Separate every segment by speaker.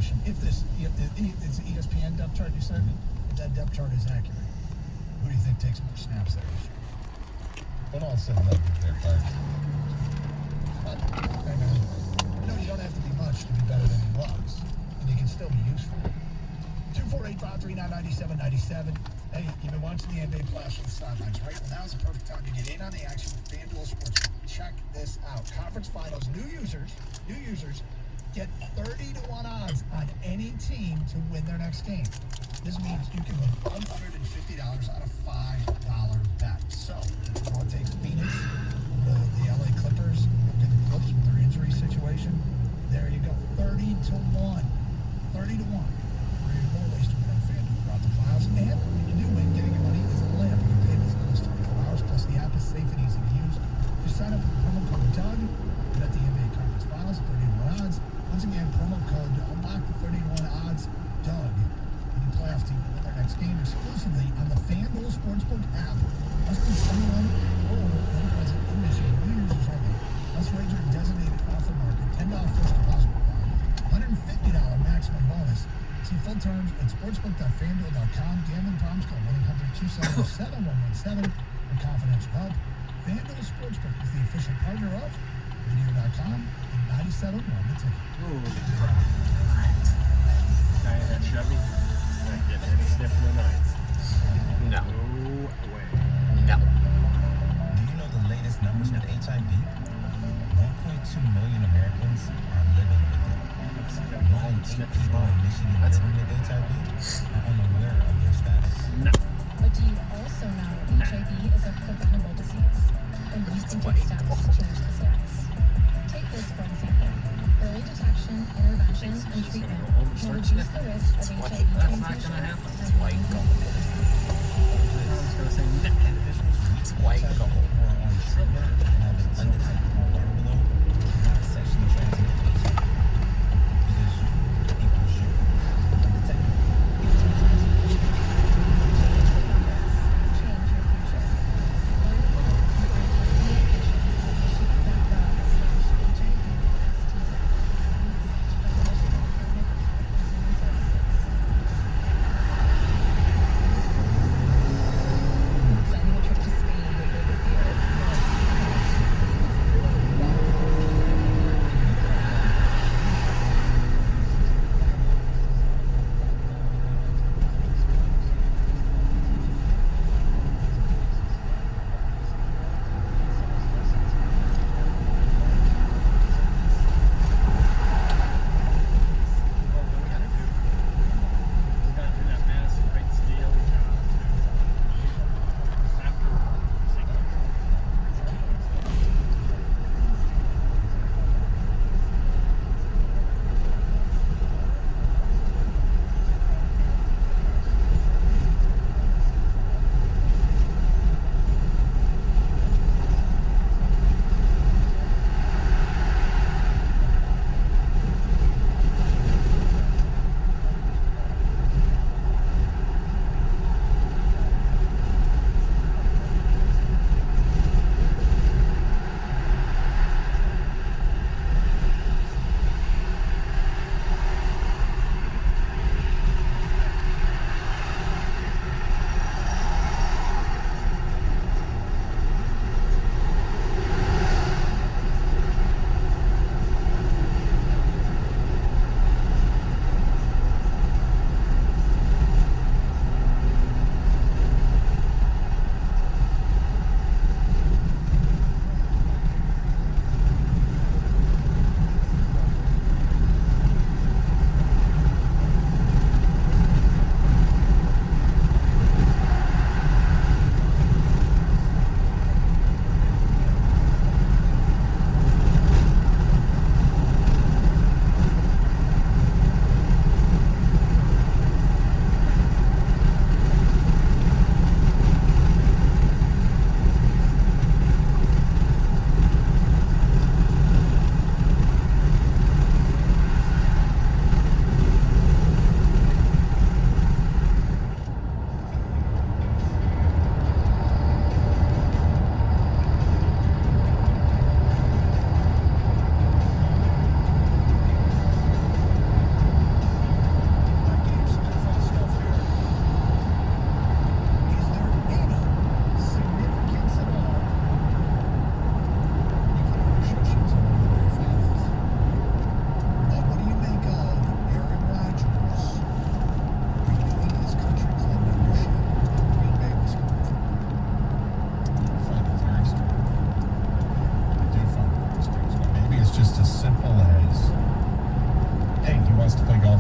Speaker 1: situation, if it's the ESPN depth chart you said, if that depth chart is accurate, who do you think takes more snaps there this year?
Speaker 2: But all said and done, they're fired.
Speaker 1: You don't have to be much to be better than he was, and he can still be useful. 248-539-9797. Hey, you've been watching the NBA playoffs on the sidelines, right? Well, now's the perfect time to get in on the action with FanDuel Sportsbook. Check this out. Conference Finals, new users get 30-1 odds on any team to win their next game. This means you can win $150 on a $5 bet. So, what takes Phoenix, the LA Clippers, look at the Clips with their injury situation. There you go. 30-1. 30-1. There are more ways to win on FanDuel throughout the playoffs. And when you do win, getting your money is a layup. You pay this in 24 hours. Plus, the app is safe and easy to use. Just sign up with promo code Doug. Bet the NBA Conference Finals, 31 odds. Once again, promo code to unlock the 31 odds, Doug. Any playoff team to win their next game exclusively on the FanDuel Sportsbook app. Must be 21 or older and present in Michigan. New users only. Must wager in designated offer market. $10 first deposit required. $150 maximum bonus. See full terms at sportsbook.fanduel.com. Gambling problems call 1-800-277-7117 for confidential help. FanDuel Sportsbook is the official partner of Video.com and 97.1 The Ticket.
Speaker 3: Ooh, guy in that Chevy, not getting any sniffer tonight.
Speaker 4: No.
Speaker 3: No way.
Speaker 4: No.
Speaker 2: Do you know the latest numbers with HIV? 1.2 million Americans are living with it. 1 in 8 people in Michigan living with HIV are unaware of their status.
Speaker 3: No.
Speaker 5: But do you also know HIV is a preventable disease? And you can take steps to change the stats. Take this for example. Early detection, intervention, and treatment can reduce the risk of HIV transmission by
Speaker 4: White gold.
Speaker 3: I was going to say no.
Speaker 2: Individuals with
Speaker 4: White
Speaker 2: HIV
Speaker 4: gold.
Speaker 2: who are on treatment and have an undetectable overload not sexually transmitted HIV. Because people should. Undetectable.
Speaker 5: change your future. Learn more on
Speaker 1: If anyone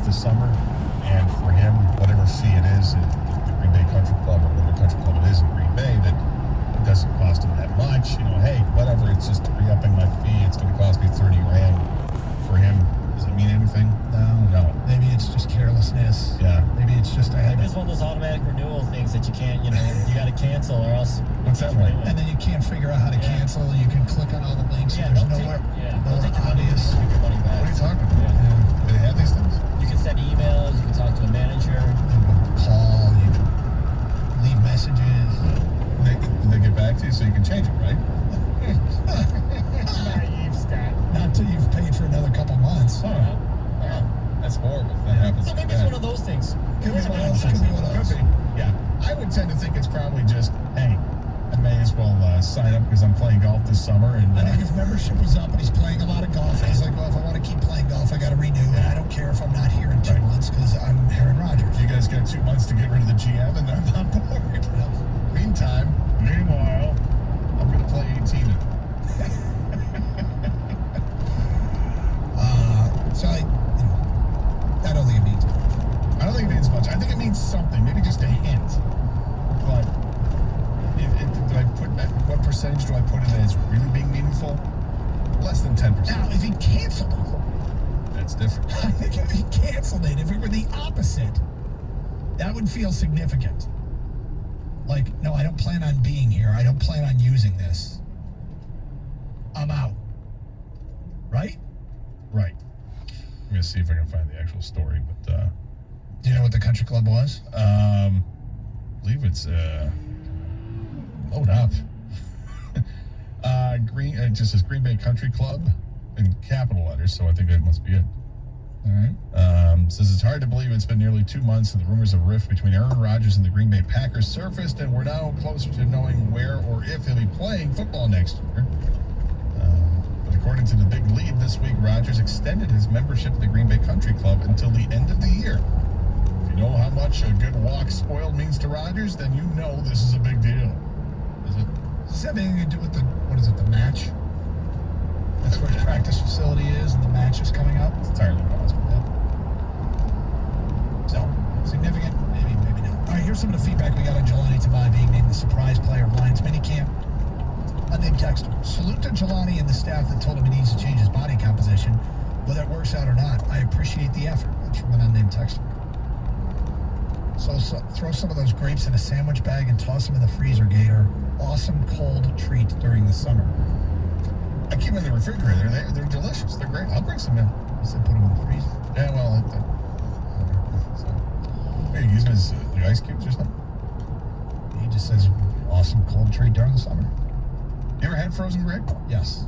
Speaker 4: golf this summer, and for him, whatever fee it is at the Green Bay Country Club or whatever country club it is in Green Bay, that it doesn't cost him that much. You know, hey, whatever, it's just re-upping my fee. It's going to cost me $30,000 for him. Does it mean anything? No.
Speaker 1: Maybe it's just carelessness.
Speaker 4: Yeah.
Speaker 1: Maybe it's just
Speaker 3: Maybe it's one of those automatic renewal things that you can't, you got to cancel or else.
Speaker 4: What's that one?
Speaker 1: And then you can't figure out how to cancel. You can click on all the links.
Speaker 3: Yeah,
Speaker 1: and there's
Speaker 3: don't
Speaker 1: nowhere.
Speaker 3: don't take your money,
Speaker 1: obvious.
Speaker 3: take your money back.
Speaker 4: What are you talking about?
Speaker 3: Yeah.
Speaker 4: Do they have these things?
Speaker 3: You can send emails. You can talk to a manager.
Speaker 1: Call. You can leave messages.
Speaker 4: They get back to you so you can change it, right?
Speaker 3: Naive Scott.
Speaker 1: Not till you've paid for another couple months.
Speaker 3: Yeah.
Speaker 4: That's horrible if that happens.
Speaker 3: So maybe it's one of those things.
Speaker 1: Could be one of those. Could be one of those.
Speaker 4: Could be. Yeah. I would tend to think it's probably just, hey, I may as well sign up because I'm playing golf this summer. And
Speaker 1: I think his membership was up and he's playing a lot of golf. And he's like, well, if I want to keep playing golf, I got to renew. And I don't care if I'm not here in 2 months because I'm Aaron Rodgers.
Speaker 4: you guys got 2 months to get rid of the GM and I'm on board. Meanwhile, I'm going to play 18.
Speaker 1: So I don't think it means it.
Speaker 4: I don't think it means much. I think it means something, maybe just a hint. But do I put that? What percentage do I put in as really being meaningful? Less than 10%.
Speaker 1: Now, if he canceled it,
Speaker 4: That's different.
Speaker 1: I think if he canceled it, if it were the opposite, that would feel significant. Like, no, I don't plan on being here. I don't plan on using this. I'm out. Right?
Speaker 4: Right. I'm gonna see if I can find the actual story, but
Speaker 1: Do you know what the country club was?
Speaker 4: I believe it's load up. It just says Green Bay Country Club in capital letters, so I think that must be it.
Speaker 1: All right.
Speaker 4: Says it's hard to believe it's been nearly 2 months and the rumors of a rift between Aaron Rodgers and the Green Bay Packers surfaced, and we're now closer to knowing where or if he'll be playing football next year. But according to the Big Lead this week, Rodgers extended his membership to the Green Bay Country Club until the end of the year. If you know how much a good walk spoiled means to Rodgers, then you know this is a big deal. Is it?
Speaker 1: Does this have anything to do with the match? That's where his practice facility is, and the match is coming up.
Speaker 4: It's entirely possible.
Speaker 1: So, significant? Maybe, maybe not. All right, here's some of the feedback we got on Jelani Tavai being named the surprise player of Lions minicamp. Unnamed texter. Salute to Jelani and the staff that told him he needs to change his body composition. Whether it works out or not, I appreciate the effort. That's from an unnamed texter. So throw some of those grapes in a sandwich bag and toss them in the freezer, Gator. Awesome cold treat during the summer.
Speaker 4: I keep them in the refrigerator. They're delicious. They're great. I'll bring some in.
Speaker 1: I said put them in the freezer.
Speaker 4: Yeah, well, are you using his ice cubes or something?
Speaker 1: He just says awesome cold treat during the summer.
Speaker 4: You ever had frozen grape?
Speaker 1: Yes.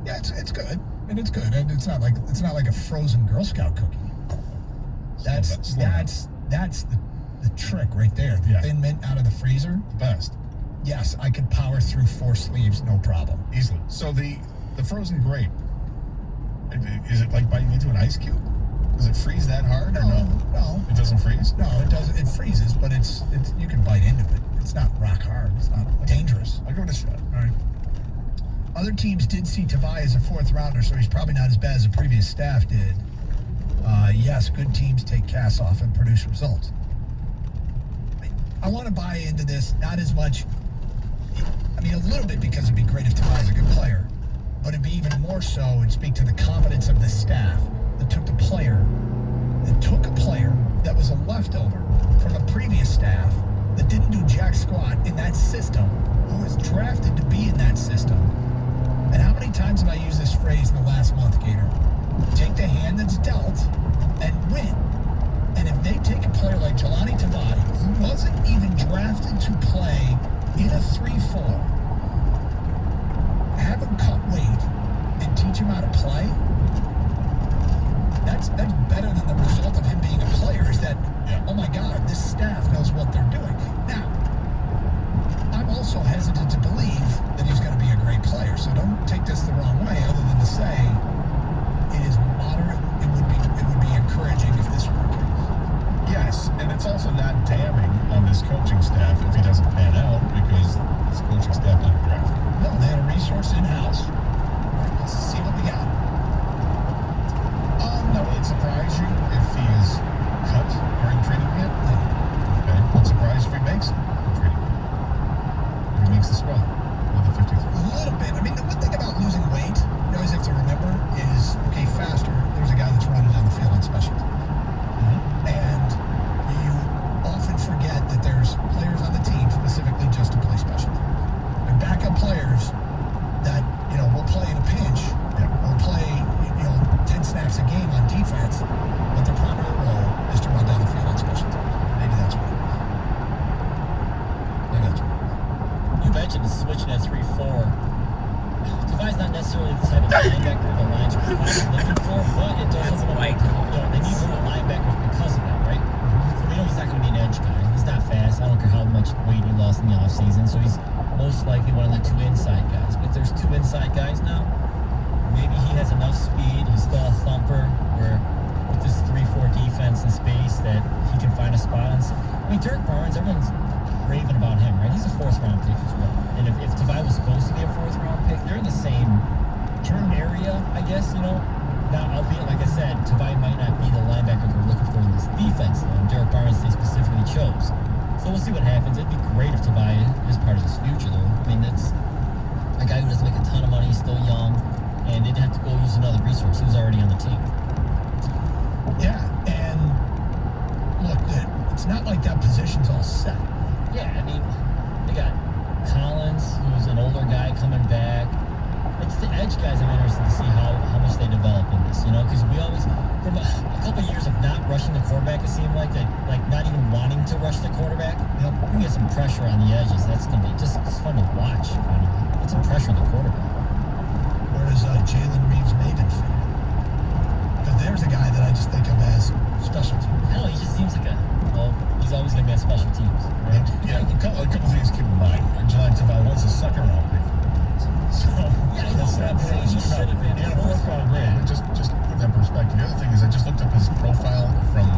Speaker 1: Yeah, it's good. And it's good. And it's not like a frozen Girl Scout cookie. That's the trick right there. The thin mint out of the freezer.
Speaker 4: The best.
Speaker 1: Yes, I could power through 4 sleeves, no problem.
Speaker 4: Easily. So the frozen grape, is it like biting into an ice cube? Does it freeze that hard or no?
Speaker 1: No.
Speaker 4: It doesn't freeze?
Speaker 1: No, it doesn't. It freezes, but it's you can bite into it. It's not rock hard. It's not dangerous.
Speaker 4: I'll give it a shot.
Speaker 1: All right. Other teams did see Tavai as a 4th rounder, so he's probably not as bad as the previous staff did. Yes, good teams take casts off and produce results. I want to buy into this, not as much, I mean, a little bit because it'd be great if Tavai's a good player, but it'd be even more so, it'd speak to the confidence of the staff that took a player that was a leftover from a previous staff that didn't do jack squat in that system, who was drafted to be in that system. And how many times have I used this phrase in the last month, Gator? Take the hand that's dealt and win. And if they take a player like Jelani Tavai, who wasn't even drafted to play in a 3-4, have him cut weight and teach him how to play, that's better than the result of him being a player, is that, oh my God, this staff knows what they're doing. Now, I'm also hesitant to believe that he's going to be a great player, so don't take this the wrong way, other than to say it is moderate. It would be encouraging if this were the case.
Speaker 4: Yes, and it's also not damning on this coaching staff if he doesn't pan out, because this coaching staff didn't draft him.
Speaker 1: No, they had a resource in-house. All right, let's see what we got.
Speaker 4: No, surprise you if he is cut during training camp? No. Okay. Won't surprise you if he makes it in training camp. If he makes the squad with the 53.
Speaker 1: A little bit. I mean, the one thing about losing weight, you always have to remember is, okay, faster, there's a guy that's running down the field on special teams. And you often forget that there's players on the team specifically just to play special teams. They're backup players that, will play in a pinch or play, 10 snaps a game on defense, but their primary role is to run down the field on special teams. Maybe that's what it is. Maybe that's what it is.
Speaker 6: You mentioned switching at 3-4. Tavai's not necessarily the type of linebacker the Lions are looking for, but it does open up. They need more linebackers because of that, right? So we know he's not going to be an edge guy. He's not fast. I don't care how much weight he lost in the offseason. So he's most likely one of the two inside guys. But if there's two inside guys now, maybe he has enough speed. He's still a thumper where with this 3-4 defense in space that he can find a spot. I mean, Derek Barnes, everyone's raving about him, right? He's a 4th round pick as well. And if Tavai was supposed to be a 4th round pick, they're in the same area, I guess, Now, albeit, like I said, Tavai might not be the linebacker they're looking for in this defense, though. Derek Barnes, they specifically chose. So we'll see what happens. It'd be great if Tavai is part of his future, though. I mean, that's a guy who doesn't make a ton of money, he's still young, and didn't have to go use another resource. He was already on the team.
Speaker 1: Yeah, and look, it's not like that position's all set.
Speaker 6: Yeah, I mean, they got Collins, who's an older guy coming back. It's the edge guys I'm interested to see how much they develop in this, because we always, from a couple of years of not rushing the quarterback, it seemed like not even wanting to rush the quarterback. We can get some pressure on the edges. That's going to be just fun to watch, finally. Get some pressure on the quarterback.
Speaker 1: Where does Jalen Reeves-Maybin fit in? Because there's a guy that I just think of as special teams.
Speaker 6: No, he just seems like he's always going to be on special teams, right?
Speaker 4: Yeah, a couple things to keep in mind. Jalani Tavai was a 2nd round pick. So,
Speaker 6: yeah, I know what I'm saying. He should have been
Speaker 4: a 4th round pick. Just to put that in perspective. The other thing is I just looked up his profile from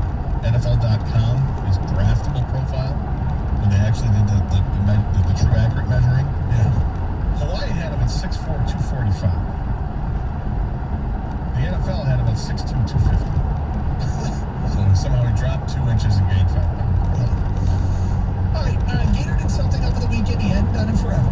Speaker 4: NFL.com, his draftable profile, when they actually did the true accurate measuring.
Speaker 1: Yeah.
Speaker 4: Hawaii had him at 6'4", 245. The NFL had him at 6'2", 250. So somehow he dropped 2 inches and gained 5 pounds.
Speaker 1: All right, Gator did something over the weekend he hadn't done in forever.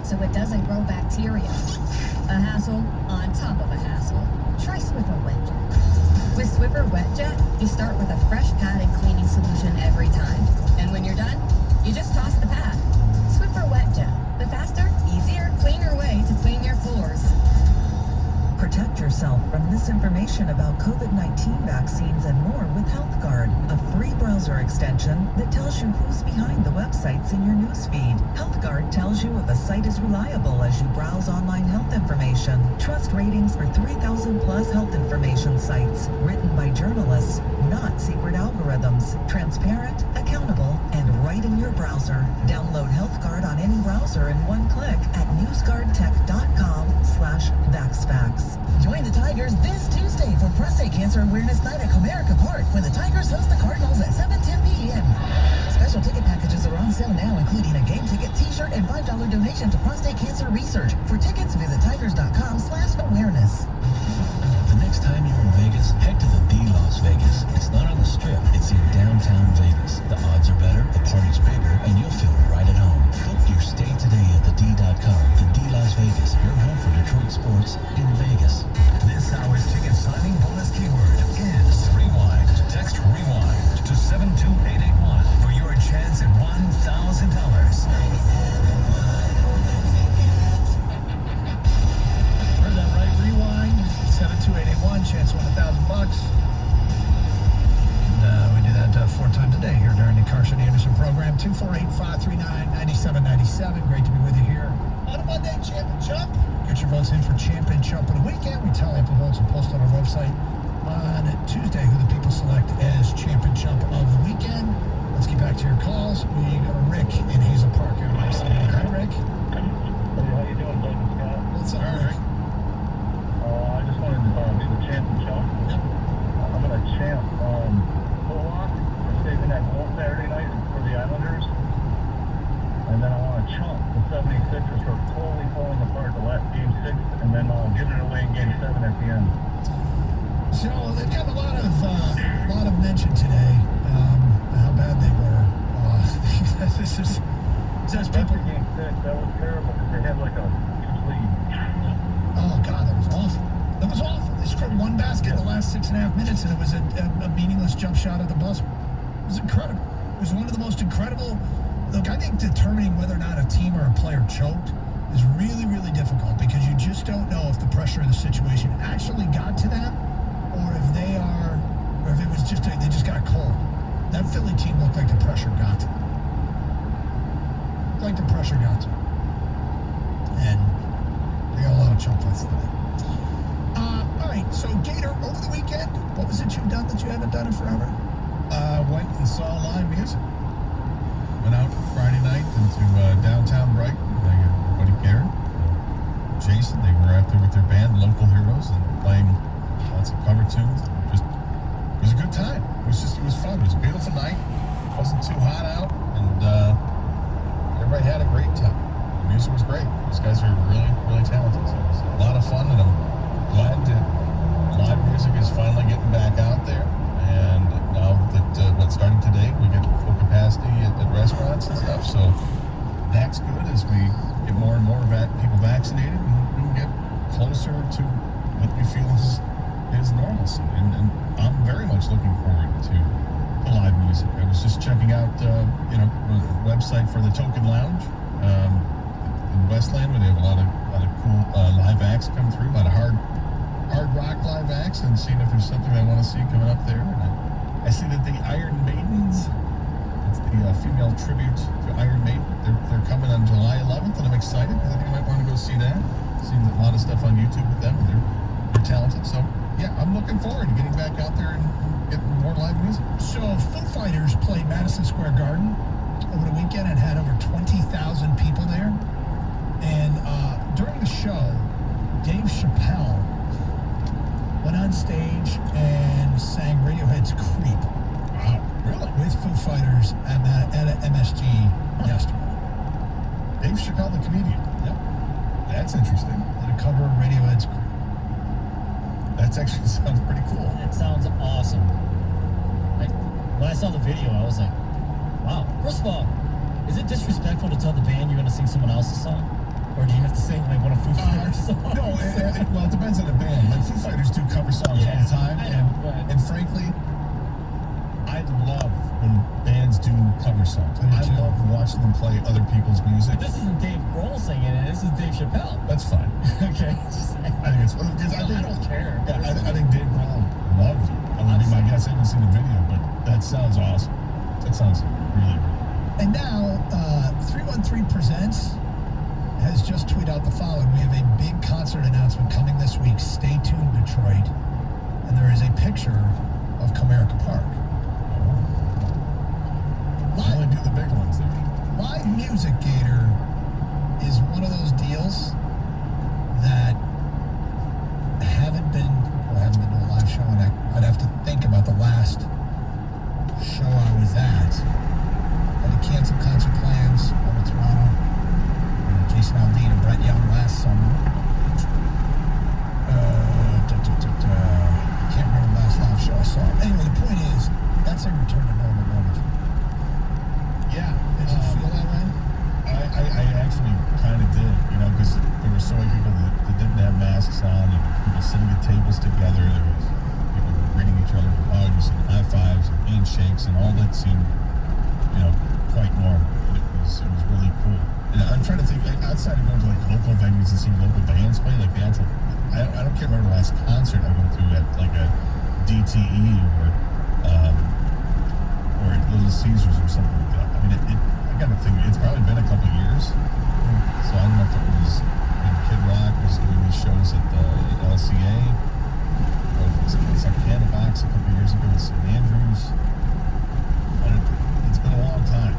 Speaker 5: so it doesn't grow bacteria. A hassle on top of a hassle. Try Swiffer WetJet. With Swiffer WetJet, you start with a fresh pad and cleaning solution every time. And when you're done, you just toss the pad. Swiffer WetJet, the faster, easier, cleaner way to clean your floors.
Speaker 7: Protect yourself from misinformation about COVID-19 vaccines and more with HealthGuard, a free browser extension that tells you who's behind the websites in your newsfeed. HealthGuard tells you if a site is reliable as you browse online health information. Trust ratings for 3,000 plus health information sites, written by journalists, not secret algorithms. Transparent, accountable, and right in your browser. Download HealthGuard on any browser in one click at newsguardtech.com/vaxfacts.
Speaker 8: Join the Tigers this Tuesday for Prostate Cancer Awareness Night at Comerica Park when the Tigers host the Cardinals at 7:10 p.m. Special ticket packages are on sale now, including a game ticket, t-shirt, and $5 donation to prostate cancer research. For tickets, visit tigers.com/awareness.
Speaker 9: The next time you're in Vegas, head to the D Las Vegas. It's not on the Strip, it's in downtown Vegas. The odds are better, the party's bigger, and you'll feel right at home. Book your stay today at thed.com. The D Las Vegas, your home for Detroit sports in Vegas.
Speaker 10: This hour's ticket signing bonus keyword is rewind. Text rewind to 72881 for your chance at $1,000.
Speaker 1: Heard that right? Rewind 72881. Chance to win $1,000. And we do that 4 times a day here during the Carson Anderson program. 248-539-9797. Great to be with you here on a Monday. Champ and Chump. Get your votes in for Champ and Chump of the weekend. We tally up the votes and post on our website on Tuesday who the people select as Champ and Chump of the weekend. Let's get back to your calls. We go to Rick in Hazel Park here. Hi, Rick.
Speaker 11: Hey, how you doing, Doug and Scott?
Speaker 1: What's up, Rick?
Speaker 11: I just wanted to do the champ and chump.
Speaker 1: Yep.
Speaker 11: I'm going to champ Bullock for saving that goal Saturday night for the Islanders. And then I want to chump the 76ers for totally falling apart the last game 6 and then giving it away in game 7 at the end.
Speaker 1: So they've got a lot of mention today, how bad they were. This is people.
Speaker 11: Game 6, that was terrible because they had like a huge lead.
Speaker 1: Oh God, that was awful. That was awful. They scored one basket in the last 6.5 minutes, and it was a meaningless jump shot at the buzzer. It was incredible. It was one of the most incredible. Look, I think determining whether or not a team or a player choked is really, really difficult because you just don't know if the pressure of the situation actually got to them, or if it was just they just got cold. That Philly team looked like the pressure got to them. Like the pressure got to them. And they got a lot of chocolates today. All right, so Gator, over the weekend, what was it you've done that you haven't done in forever?
Speaker 4: Went and saw live music. Went out Friday night into downtown Brighton. My buddy Garrett, Jason, they were out there with their band, Local Heroes, and playing lots of cover tunes. It was a good time. It was fun. It was a beautiful night. It wasn't too hot out, and everybody had a great time. The music was great. These guys are really, really talented. So it was a lot of fun, and I'm glad that live music is finally getting back out there. And now that starting today, we get full capacity at restaurants and stuff. So that's good as we get more and more people vaccinated, and we can get closer to what we feel is normalcy. And I'm very much looking forward to live music. I was just checking out, the website for the Token Lounge in Westland, where they have a lot of cool live acts come through, a lot of hard rock live acts, and seeing if there's something I want to see coming up there. And I see that the Iron Maidens, it's the female tribute to Iron Maiden, they're coming on July 11th, and I'm excited because I think I might want to go see that. Seen a lot of stuff on YouTube with them, and they're talented. So yeah, I'm looking forward to getting back out there and getting more live music. So Foo Fighters played Madison Square Garden over the weekend and had over 20,000 people there. And during the show, Dave Chappelle went on stage and sang Radiohead's Creep. Wow, really?
Speaker 1: With Foo Fighters at MSG yesterday.
Speaker 4: Dave Chappelle, the comedian.
Speaker 1: Yep.
Speaker 4: That's interesting.
Speaker 1: Did a cover of Radiohead's Creep.
Speaker 4: That actually sounds pretty cool.
Speaker 6: It sounds awesome. When I saw the video, I was like, wow. First of all, is it disrespectful to tell the band you're going to sing someone else's song? Or sing like one of Foo Fighters songs.
Speaker 4: No, well, it depends on the band. Like Foo Fighters do cover songs all the time,
Speaker 6: I know, but-
Speaker 4: and frankly, I love when bands do cover songs. I love watching them play other people's music.
Speaker 6: This isn't Dave Grohl singing it. This is Dave Chappelle.
Speaker 4: That's fine.
Speaker 6: Okay. Just saying.
Speaker 4: I think it's because
Speaker 6: I don't care.
Speaker 4: Yeah, I think Dave Grohl loved it. That would be my guess. I haven't seen the video, but that sounds awesome. That sounds really, really.
Speaker 1: And now, 313 Presents has just tweeted out the following. We have a big concert announcement coming this week. Stay tuned, Detroit. And there is a picture of Comerica Park.
Speaker 4: I only do the big ones there.
Speaker 1: Live Music Gator is one of those deals that haven't been to a live show, and I'd have to think about the last show I was at. Had to cancel concert plans over Toronto. Jason Aldean and Brett Young last summer. I can't remember the last live show I saw. Anyway, the point is, that's a return to normal moment.
Speaker 4: Yeah.
Speaker 1: Did you feel that way?
Speaker 4: I actually kind of did, because there were so many people that didn't have masks on, and people sitting at tables together. There was people greeting each other with hugs and high fives and handshakes, and all that seemed, quite normal. It was really cool. And I'm trying to think, outside of going to local venues and seeing local bands play, like the actual, I can't remember the last concert I went to at a DTE or at Little Caesars or something like that. I mean, I got to think it's probably been a couple of years. So I don't know if it was when Kid Rock was doing these shows at the LCA, or if it was like Candlebox a couple of years ago at St. Andrews. It's been a long time.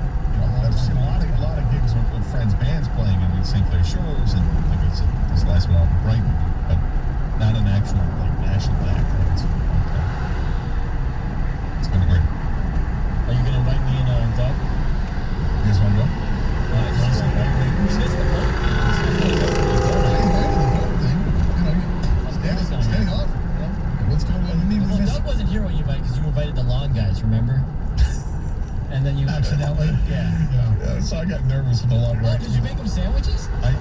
Speaker 4: I've seen a lot of gigs with friends' bands playing in St. Clair Shores, and like I said, this last one out in Brighton, but not an actual national act. It's been great.
Speaker 6: Are you gonna invite me and Doug?
Speaker 4: You guys want to go? Standing off. Let's go.
Speaker 6: Well, Doug wasn't here when you invited, because you invited the lawn guys, remember? And then you
Speaker 1: Accidentally?
Speaker 6: Yeah.
Speaker 4: So I got nervous with the long
Speaker 6: Oh,
Speaker 4: walk.
Speaker 6: did you make them sandwiches?
Speaker 4: I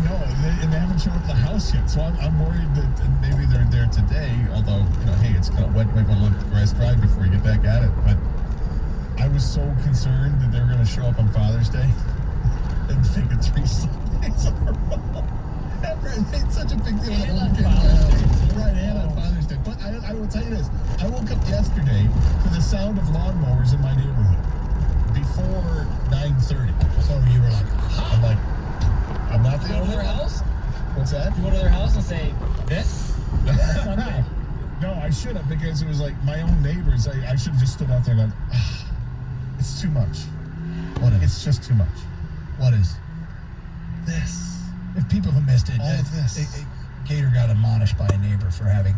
Speaker 4: know, and they haven't shown up at the house yet, so I'm worried that maybe they're there today. Although, hey, it's kind of wet, might want to let the grass dry before you get back at it. But I was so concerned that they were going to show up on Father's Day and think it 3 Sundays in a row. After I made such a big deal
Speaker 6: And
Speaker 4: of
Speaker 6: on Father's Day, too.
Speaker 4: Right, and on Father's Day. But I will tell you this: I woke up yesterday to the sound of lawnmowers in my neighborhood before 9:30.
Speaker 1: So you were like,
Speaker 4: I'm like, I'm not the
Speaker 6: Go to
Speaker 4: only
Speaker 6: their
Speaker 4: one.
Speaker 6: house?
Speaker 4: What's that?
Speaker 6: You go to their house and say, this? Sunday.
Speaker 4: No, I should have, because it was like my own neighbors. I should have just stood out there and gone, it's too much.
Speaker 1: what is?
Speaker 4: It's just too much.
Speaker 1: What is?
Speaker 4: This.
Speaker 1: If people who missed it,
Speaker 4: All of this.
Speaker 1: Gator got admonished by a neighbor for having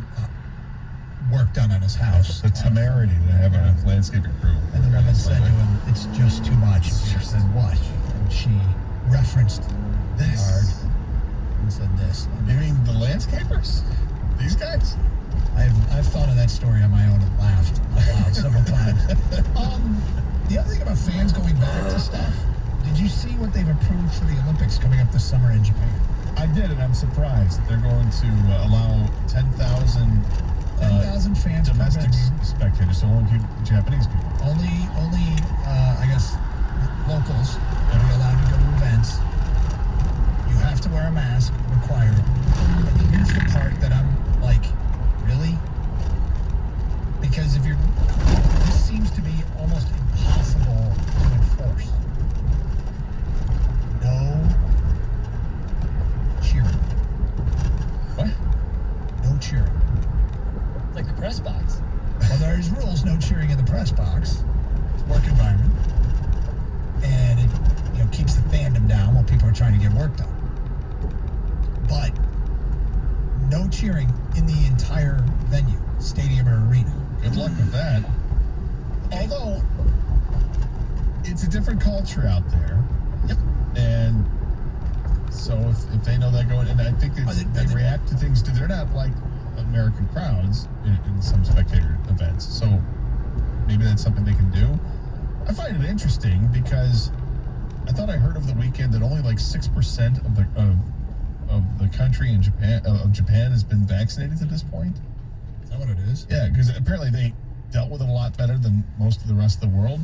Speaker 1: work done on his house.
Speaker 4: The temerity to have a landscaping crew.
Speaker 1: And the woman said to him, it's just too much. She said, what? And she referenced
Speaker 4: This.
Speaker 1: hard and said this.
Speaker 4: You mean the landscapers? These guys?
Speaker 1: I've thought of that story on my own and laughed out loud several times. The other thing about fans going back to stuff, did you see what they've approved for the Olympics coming up this summer in Japan?
Speaker 4: I did, and I'm surprised. They're going to allow 10,000
Speaker 1: 10,000 fans per
Speaker 4: domestic
Speaker 1: venue.
Speaker 4: spectators, so only Japanese people.
Speaker 1: Only, I guess, locals will be allowed to go to events. You have to wear a mask, required. But here's the part that I'm like, really? Because this seems to be almost impossible to enforce. No cheering.
Speaker 4: What?
Speaker 1: No cheering.
Speaker 6: It's like the press box.
Speaker 1: Well, there's rules, no cheering in the press box. It's a work environment. And it keeps the fandom down while people are trying to get work done. But no cheering in the entire venue, stadium or arena.
Speaker 4: Good luck with that. Although, it's a different culture out there.
Speaker 1: Yep.
Speaker 4: And so if they know that going, and I think they react to things too. They're not like American crowds in some spectator events. So maybe that's something they can do. I find it interesting because I thought I heard over the weekend that only like 6% of of the country in Japan of Japan has been vaccinated to this point.
Speaker 1: Is that what it is?
Speaker 4: Yeah, because apparently they dealt with it a lot better than most of the rest of the world,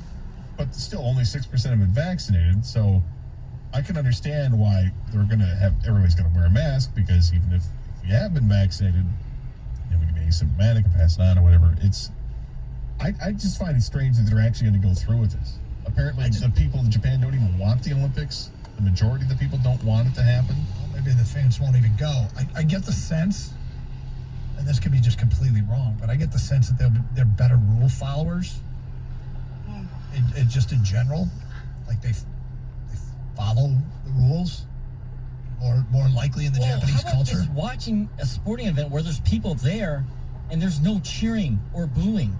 Speaker 4: but still only 6% have been vaccinated. So I can understand why everybody's going to wear a mask, because even if you have been vaccinated, we can be asymptomatic and pass it on or whatever. I just find it strange that they're actually going to go through with this. Apparently, the people in Japan don't even want the Olympics. The majority of the people don't want it to happen.
Speaker 1: Well, maybe the fans won't even go. I get the sense, and this could be just completely wrong, but I get the sense that they're better rule followers. Just in general, like they follow the rules more likely in the Japanese
Speaker 6: how about
Speaker 1: culture.
Speaker 6: just watching a sporting event where there's people there and there's no cheering or booing?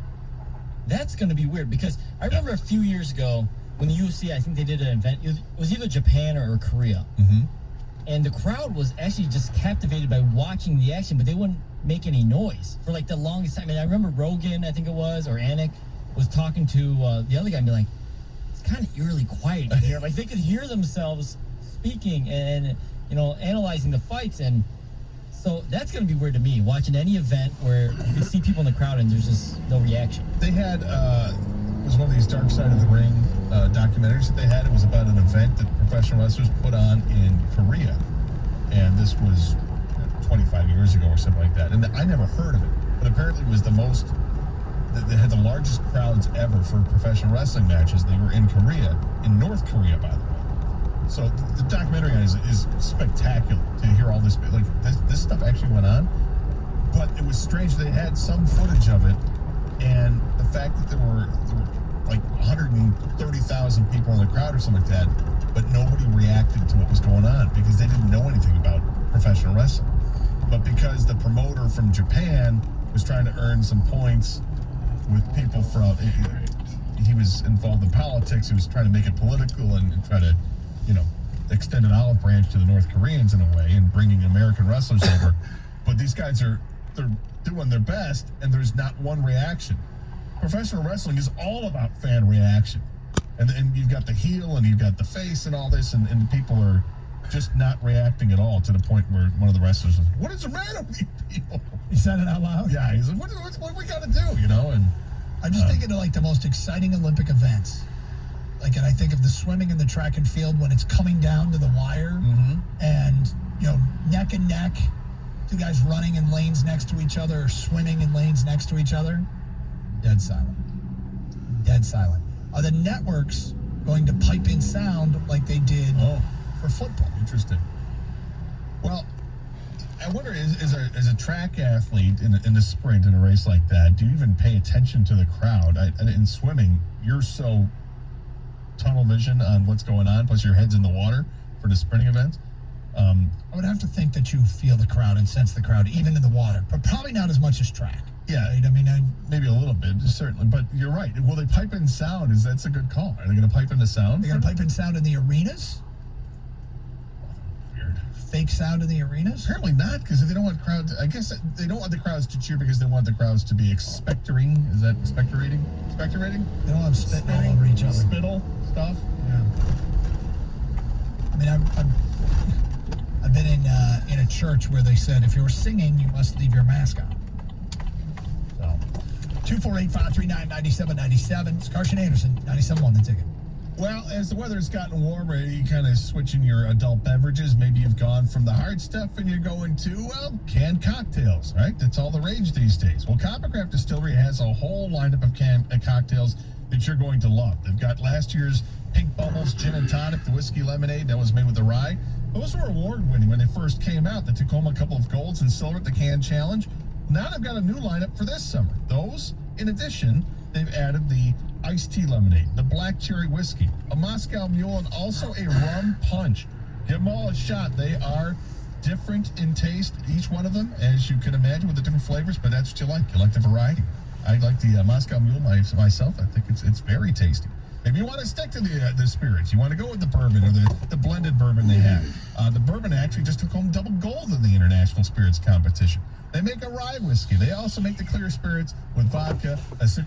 Speaker 6: That's going to be weird, because I remember a few years ago when the UFC, I think they did an event. It was either Japan or Korea.
Speaker 4: Mm-hmm.
Speaker 6: And the crowd was actually just captivated by watching the action, but they wouldn't make any noise for like the longest time. And I remember Rogan, I think it was, or Anik, was talking to the other guy and be like, it's kind of eerily quiet in here. Like they could hear themselves speaking and analyzing the fights. And so that's going to be weird to me, watching any event where you can see people in the crowd and there's just no reaction.
Speaker 4: They had, it was one of these Dark Side of the Ring documentaries that they had. It was about an event that professional wrestlers put on in Korea. And this was 25 years ago or something like that. And I never heard of it, but apparently it was they had the largest crowds ever for professional wrestling matches. They were in Korea, in North Korea, by the way. So the documentary is spectacular to hear all this. Like this stuff actually went on, but it was strange. They had some footage of it, and the fact that there were like 130,000 people in the crowd or something like that, but nobody reacted to what was going on because they didn't know anything about professional wrestling. But because the promoter from Japan was trying to earn some points with people from, he was involved in politics. He was trying to make it political and try to, extend an olive branch to the North Koreans in a way, and bringing American wrestlers over. But these guys they're doing their best, and there's not one reaction. Professional wrestling is all about fan reaction. And you've got the heel and you've got the face and all this, and people are just not reacting at all, to the point where one of the wrestlers was, what is the matter with you people?
Speaker 1: He said it out loud?
Speaker 4: Yeah, he's like, what we got to do, And
Speaker 1: I'm just thinking of like the most exciting Olympic events. Like, and I think of the swimming and the track and field when it's coming down to the wire, and, neck and neck, two guys running in lanes next to each other or swimming in lanes next to each other. Dead silent. Dead silent. Are the networks going to pipe in sound like they did for football?
Speaker 4: Interesting. Well, I wonder, as a track athlete in a sprint, in a race like that, do you even pay attention to the crowd? In swimming, you're so tunnel vision on what's going on, plus your head's in the water for the sprinting events.
Speaker 1: I would have to think that you feel the crowd and sense the crowd even in the water, but probably not as much as track.
Speaker 4: Yeah,
Speaker 1: right? I mean,
Speaker 4: maybe a little bit, certainly. But you're right. Will they pipe in sound? That's a good call. Are they going to pipe in the sound?
Speaker 1: They're going to pipe in sound in the arenas?
Speaker 4: Weird.
Speaker 1: Fake sound in the arenas?
Speaker 4: Apparently not, because they don't want crowds. I guess they don't want the crowds to cheer because they want the crowds to be expectorating. Is that expectorating? Expectorating?
Speaker 1: They don't want them spitting all over each other.
Speaker 4: Spittle stuff?
Speaker 1: Yeah. I mean, I've been in a church where they said if you're singing, you must leave your mask on. So, 248-539-9797. It's Carson Anderson, 97.1 The Ticket.
Speaker 4: Well, as the weather's gotten warmer, you kind of switching your adult beverages. Maybe you've gone from the hard stuff and you're going to, canned cocktails, right? That's all the rage these days. Well, Coppercraft Distillery has a whole lineup of canned cocktails that you're going to love. They've got last year's Pink Bubbles Gin and Tonic, the whiskey lemonade that was made with the rye. Those were award-winning when they first came out. They took home a couple of golds and silver at the Can Challenge. Now they've got a new lineup for this summer. Those, in addition, they've added the iced tea lemonade, the black cherry whiskey, a Moscow Mule, and also a rum punch. Give them all a shot. They are different in taste, each one of them, as you can imagine, with the different flavors, but that's what you like. You like the variety. I like the Moscow Mule myself. I think it's very tasty. Maybe you want to stick to the spirits. You want to go with the bourbon or the blended bourbon they have. The bourbon actually just took home double gold in the International Spirits Competition. They make a rye whiskey. They also make the clear spirits with vodka, a citrus